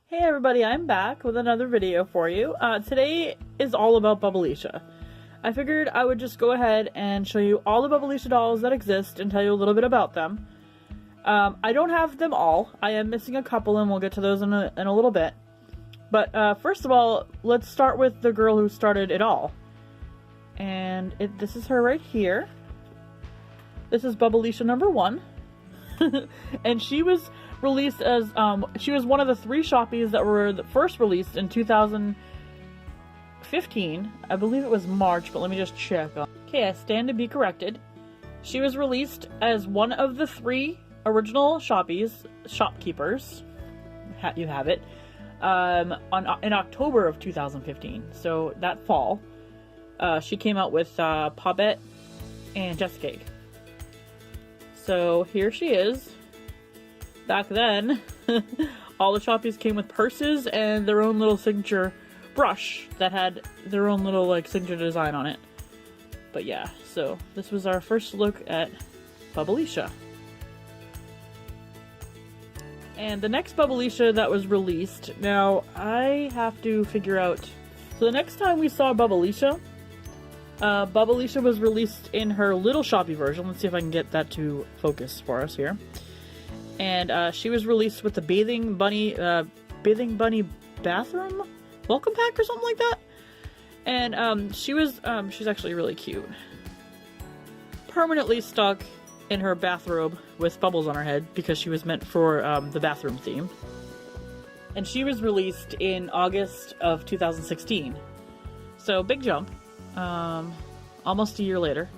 Hey everybody, I'm back with another video for you. Today is all about Bubbleisha. I figured I would just go ahead and show you all the Bubbleisha dolls that exist and tell you a little bit about them. I don't have them all. I am missing a couple and we'll get to those in a little bit. But first of all, let's start with the girl who started it all. And this is her right here. This is Bubbleisha number 1. And she was released as, she was one of the 3 Shoppies that were first released in 2015. I believe it was March, but let me just check. Okay, I stand to be corrected. She was released as one of the 3 original shopkeepers. You have it. In October of 2015. So that fall, she came out with Paubette and Jessica. So here she is. Back then, all the Shoppies came with purses and their own little signature brush that had their own little signature design on it. But yeah, so this was our first look at Bubbleisha. And the next Bubbleisha that was released, now I have to figure out, so the next time we saw Bubbleisha, Bubbleisha was released in her Little Shoppie version. Let's see if I can get that to focus for us here. And she was released with the Bathing Bunny bathroom welcome pack or something like that. And she's actually really cute. Permanently stuck in her bathrobe with bubbles on her head because she was meant for the bathroom theme. And she was released in August of 2016. So big jump. Almost a year later.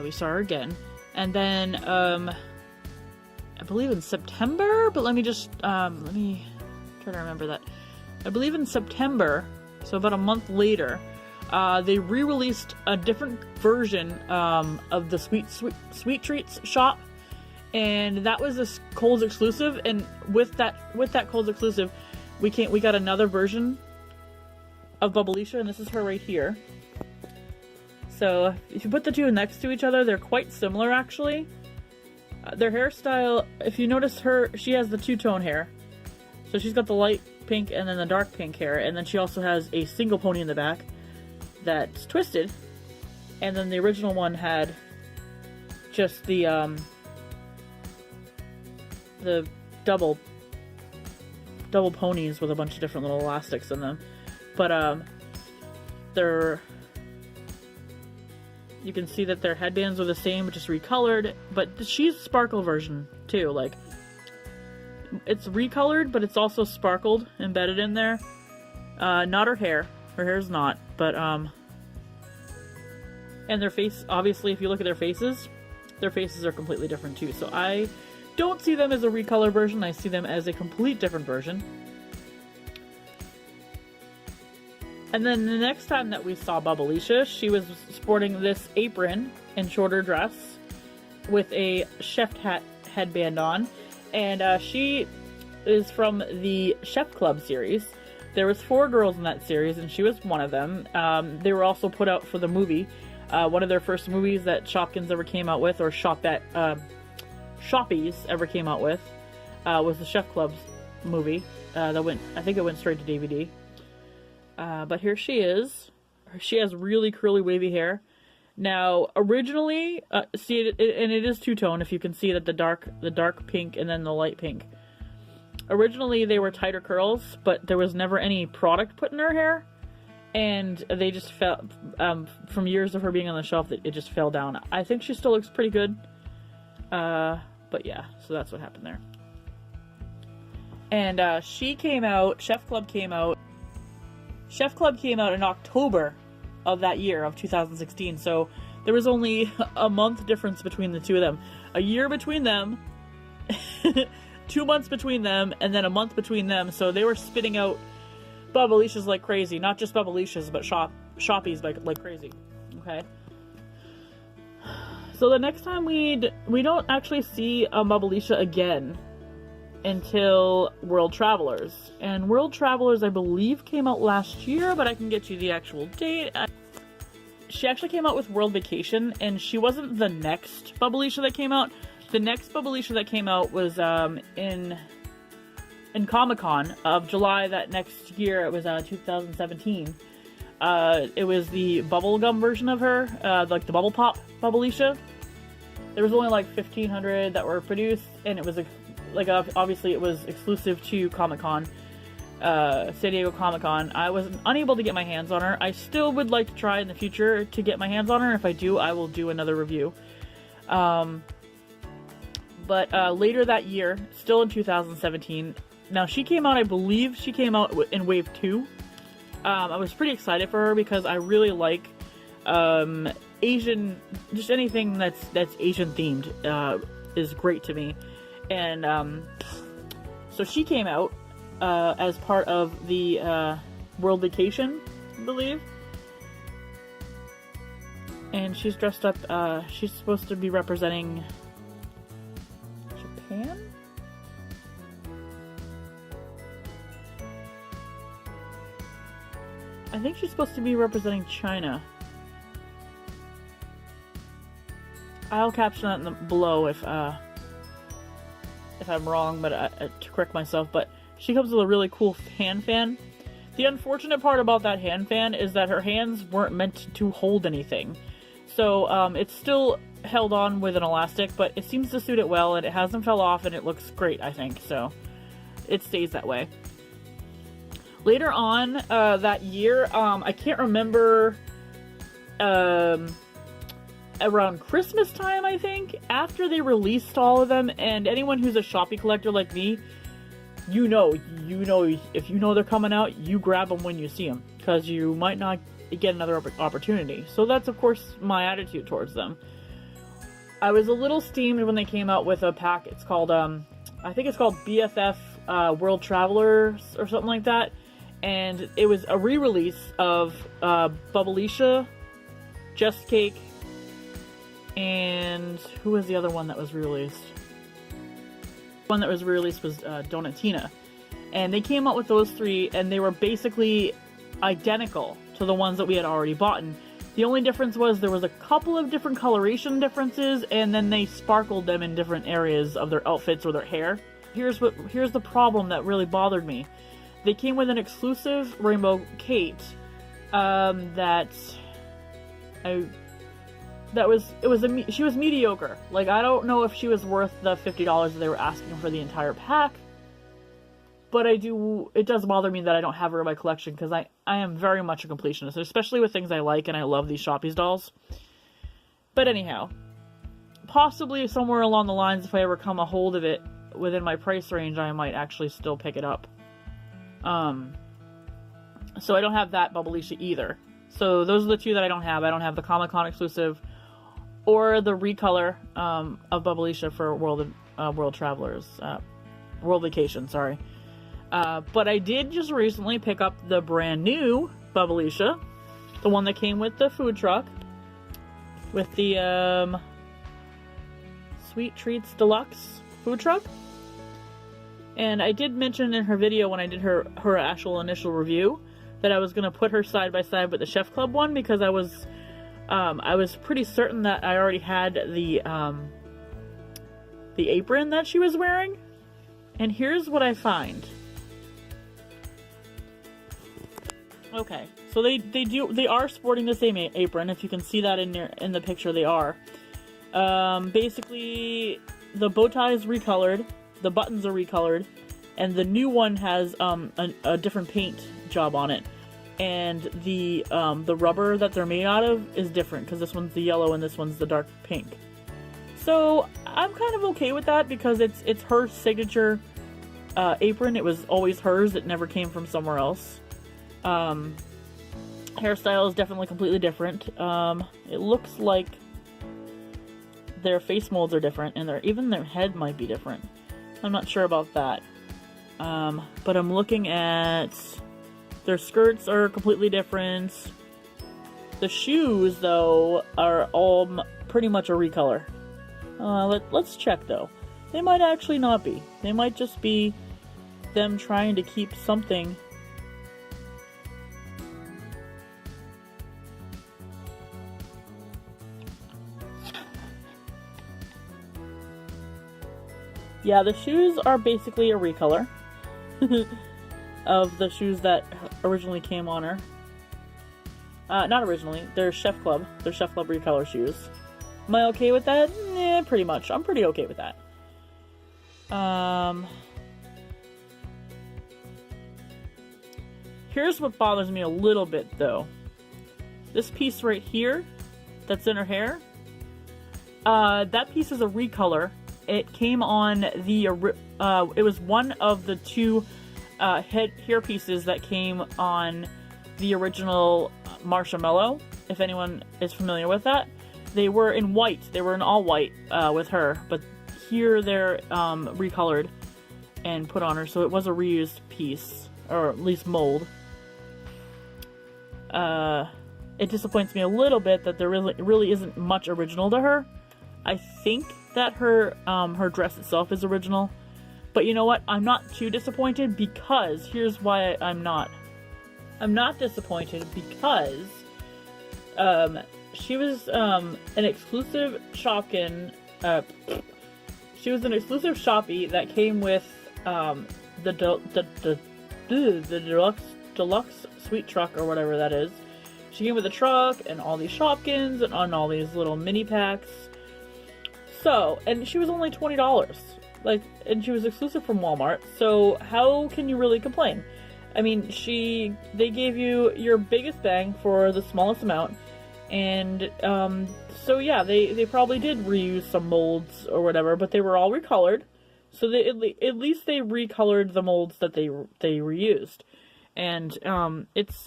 We saw her again. And then, I believe in September, but let me try to remember that. I believe in September, so about a month later, they re-released a different version of the Sweet Treats shop, and that was this Kohl's exclusive. And with that Kohl's exclusive, we got another version of Bubbleisha, and this is her right here. So if you put the two next to each other, they're quite similar actually. Their hairstyle, if you notice she has the two-tone hair. So she's got the light pink and then the dark pink hair, and then she also has a single pony in the back that's twisted. And then the original one had just the double ponies with a bunch of different little elastics in them. But you can see that their headbands are the same, just recolored. But she's sparkle version too. It's recolored, but it's also sparkled, embedded in there. Not her hair. Her hair's not. But and their face. Obviously, if you look at their faces are completely different too. So I don't see them as a recolor version. I see them as a complete different version. And then the next time that we saw Bubbleisha, she was sporting this apron and shorter dress with a chef hat headband on. And she is from the Chef Club series. There was 4 girls in that series, and she was one of them. They were also put out for the movie. One of their first movies that Shopkins ever came out with, or Shoppies ever came out with, was the Chef Club's movie. I think it went straight to DVD. But here she is. She has really curly wavy hair. Now, originally, see it, and it is two-tone. If you can see that the dark pink and then the light pink. Originally, they were tighter curls, but there was never any product put in her hair, and they just fell. From years of her being on the shelf, it just fell down. I think she still looks pretty good. But yeah, so that's what happened there. And she came out. Chef Club came out in October of that year, of 2016, so there was only a month difference between the two of them. A year between them, 2 months between them, and then a month between them, so they were spitting out Bubbleishas like crazy. Not just Bubbleishas, but Shoppies like crazy. Okay? So the next time we don't actually see a Bubbleisha again until World Travelers. And World Travelers, I believe, came out last year, but I can get you the actual date. She actually came out with World Vacation, and she wasn't the next Bubbleisha that came out. The next Bubbleisha that came out was in in Comic-Con of July that next year. It was 2017. It was the bubblegum version of her, like the Bubble Pop Bubbleisha. There was only like 1,500 that were produced, and it was obviously it was exclusive to Comic-Con, San Diego Comic-Con. I was unable to get my hands on her. I still would like to try in the future to get my hands on her. If I do, I will do another review. But later that year, still in 2017, now she came out, I believe she came out in Wave 2. I was pretty excited for her because I really like Asian, just anything that's Asian themed is great to me. And so she came out as part of the World Vacation, I believe. And she's dressed up, she's supposed to be representing Japan? I think she's supposed to be representing China. I'll caption that below if I'm wrong, but to correct myself. But she comes with a really cool hand fan. The unfortunate part about that hand fan is that her hands weren't meant to hold anything. So it's still held on with an elastic, but it seems to suit it well, and it hasn't fell off, and it looks great, I think. So it stays that way. Later on that year, I can't remember, around Christmas time, I think, after they released all of them, and anyone who's a Shoppie collector like me, you know, if you know they're coming out, you grab them when you see them, because you might not get another opportunity. So that's, of course, my attitude towards them. I was a little steamed when they came out with a pack. It's called, I think it's called BFF World Travelers or something like that. And it was a re-release of Bubbleisha, Just Cake, and who was the other one that was re-released? The one that was re-released was Donatina. And they came out with those three, and they were basically identical to the ones that we had already bought. The only difference was there was a couple of different coloration differences, and then they sparkled them in different areas of their outfits or their hair. Here's the problem that really bothered me. They came with an exclusive rainbow Kate she was mediocre. Like, I don't know if she was worth the $50 that they were asking for the entire pack, but it does bother me that I don't have her in my collection, because I am very much a completionist, especially with things I like, and I love these Shoppie's dolls. But anyhow, possibly somewhere along the lines, if I ever come a hold of it within my price range, I might actually still pick it up. So I don't have that Bubbleisha either. So those are the two that I don't have. I don't have the Comic-Con exclusive or the recolor of Bubbleisha for World Travelers, World Vacation, sorry. But I did just recently pick up the brand new Bubbleisha, the one that came with the food truck, with the Sweet Treats Deluxe food truck. And I did mention in her video when I did her actual initial review that I was going to put her side by side with the Chef Club one, because I was pretty certain that I already had the apron that she was wearing. And here's what I find. Okay, so they are sporting the same apron. If you can see that in the picture, they are. Basically, the bow tie is recolored, the buttons are recolored, and the new one has a different paint job on it. And the rubber that they're made out of is different, because this one's the yellow and this one's the dark pink. So I'm kind of okay with that, because it's her signature apron. It was always hers. It never came from somewhere else. Hairstyle is definitely completely different. It looks like their face molds are different, and even their head might be different. I'm not sure about that. But I'm looking at their skirts are completely different. The shoes, though, are all pretty much a recolor. Let's check, though. They might actually not be. They might just be them trying to keep something. Yeah, the shoes are basically a recolor. of the shoes that originally came on her. Not originally, they're Chef Club. They're Chef Club recolor shoes. Am I okay with that? Eh, pretty much. I'm pretty okay with that. Here's what bothers me a little bit, though. This piece right here, that's in her hair, that piece is a recolor. It came on the, it was one of the two hair pieces that came on the original Marshmallow, if anyone is familiar with that. They were in white. They were in all white with her, but here they're recolored and put on her, so it was a reused piece, or at least mold. It disappoints me a little bit that there really isn't much original to her. I think that her dress itself is original, but you know what? I'm not too disappointed, because here's why I'm not. I'm not disappointed because she was an exclusive Shopkin. She was an exclusive Shoppie that came with the deluxe sweet truck, or whatever that is. She came with a truck and all these Shopkins and on all these little mini packs. So, and she was only $20. Like, and she was exclusive from Walmart. So how can you really complain? I mean, they gave you your biggest bang for the smallest amount. And so yeah, they probably did reuse some molds or whatever, but they were all recolored. So at least they recolored the molds that they reused. And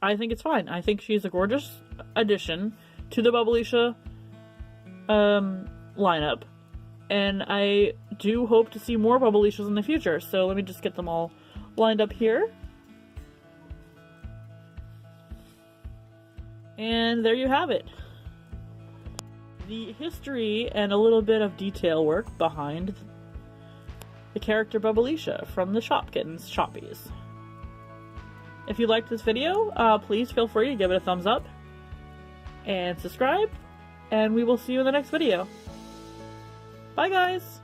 I think it's fine. I think she's a gorgeous addition to the Bubbleisha lineup. And I do hope to see more Bubbleishas in the future. So let me just get them all lined up here. And there you have it. The history and a little bit of detail work behind the character Bubbleisha from the Shopkins Shoppies. If you liked this video, please feel free to give it a thumbs up and subscribe, and we will see you in the next video. Bye guys!